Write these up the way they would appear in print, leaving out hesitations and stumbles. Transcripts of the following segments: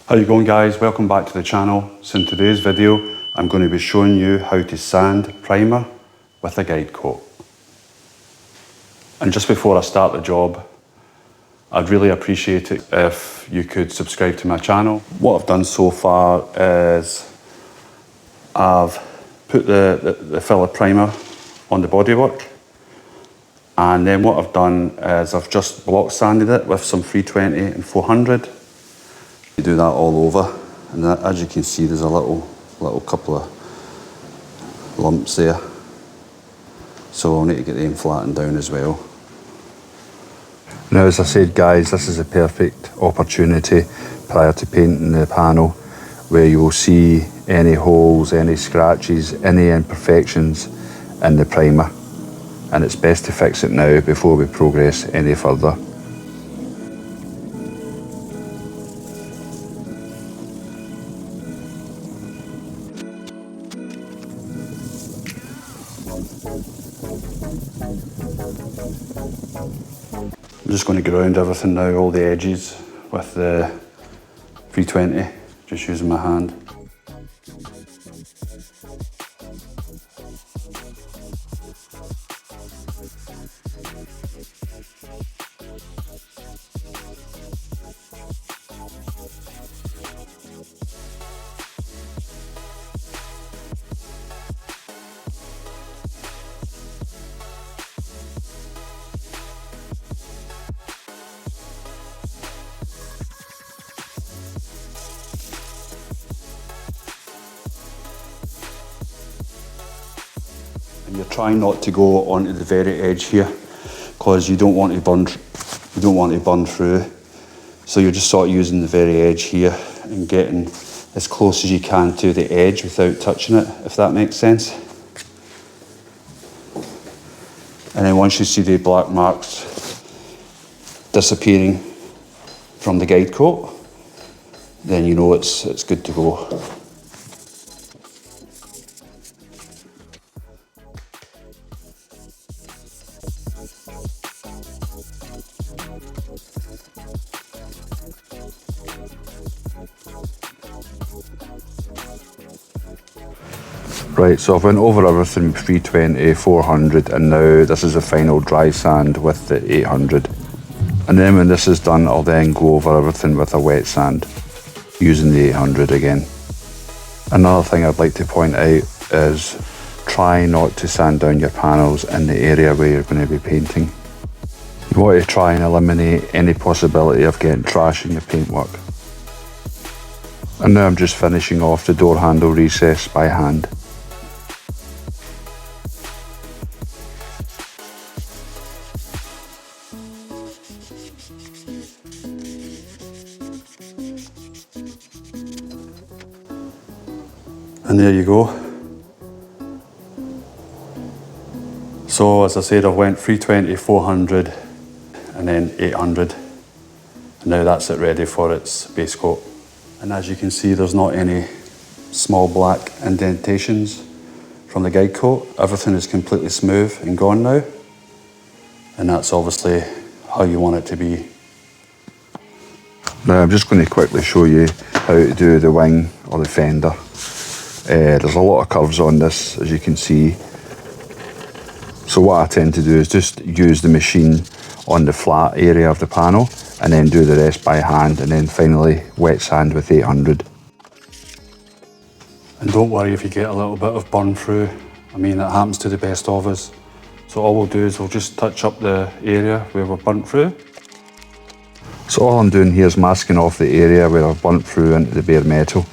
How you going, guys? Welcome back to the channel. So in today's video I'm going to be showing you how to sand primer with a guide coat. And just before I start the job, I'd really appreciate it if you could subscribe to my channel. What I've done so far is I've put the filler primer on the bodywork, and then what I've done is I've just block sanded it with some 320 and 400. You do that all over, and as you can see, there's a little couple of lumps there, so I'll need to get them flattened down as well. Now, as I said, guys, this is a perfect opportunity prior to painting the panel where you will see any holes, any scratches, any imperfections in the primer, and it's best to fix it now before we progress any further. I'm just going to ground everything now, all the edges, with the 320, just using my hand. And you're trying not to go onto the very edge here, because you don't want to burn through. So you're just sort of using the very edge here and getting as close as you can to the edge without touching it, if that makes sense. And then once you see the black marks disappearing from the guide coat, then you know it's good to go. Right, so I've went over everything with 320, 400, and now this is the final dry sand with the 800. And then when this is done, I'll then go over everything with a wet sand, using the 800 again. Another thing I'd like to point out is try not to sand down your panels in the area where you're going to be painting. You want to try and eliminate any possibility of getting trash in your paintwork. And now I'm just finishing off the door handle recess by hand. And there you go. So as I said, I went 320, 400 and then 800. And now that's it ready for its base coat. And as you can see, there's not any small black indentations from the guide coat. Everything is completely smooth and gone now. And that's obviously how you want it to be. Now I'm just going to quickly show you how to do the wing or the fender. There's a lot of curves on this, as you can see. So what I tend to do is just use the machine on the flat area of the panel and then do the rest by hand, and then finally wet sand with 800. And don't worry if you get a little bit of burn through. I mean, it happens to the best of us. So all we'll do is we'll just touch up the area where we're burnt through. So all I'm doing here is masking off the area where I've burnt through into the bare metal.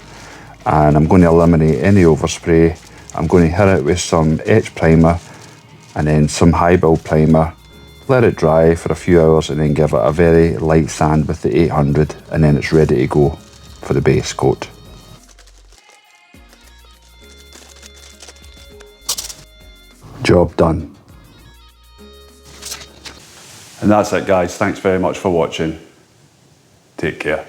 And I'm going to eliminate any overspray. I'm going to hit it with some etch primer and then some high build primer. Let it dry for a few hours and then give it a very light sand with the 800, and then it's ready to go for the base coat. Job done. And that's it, guys. Thanks very much for watching. Take care.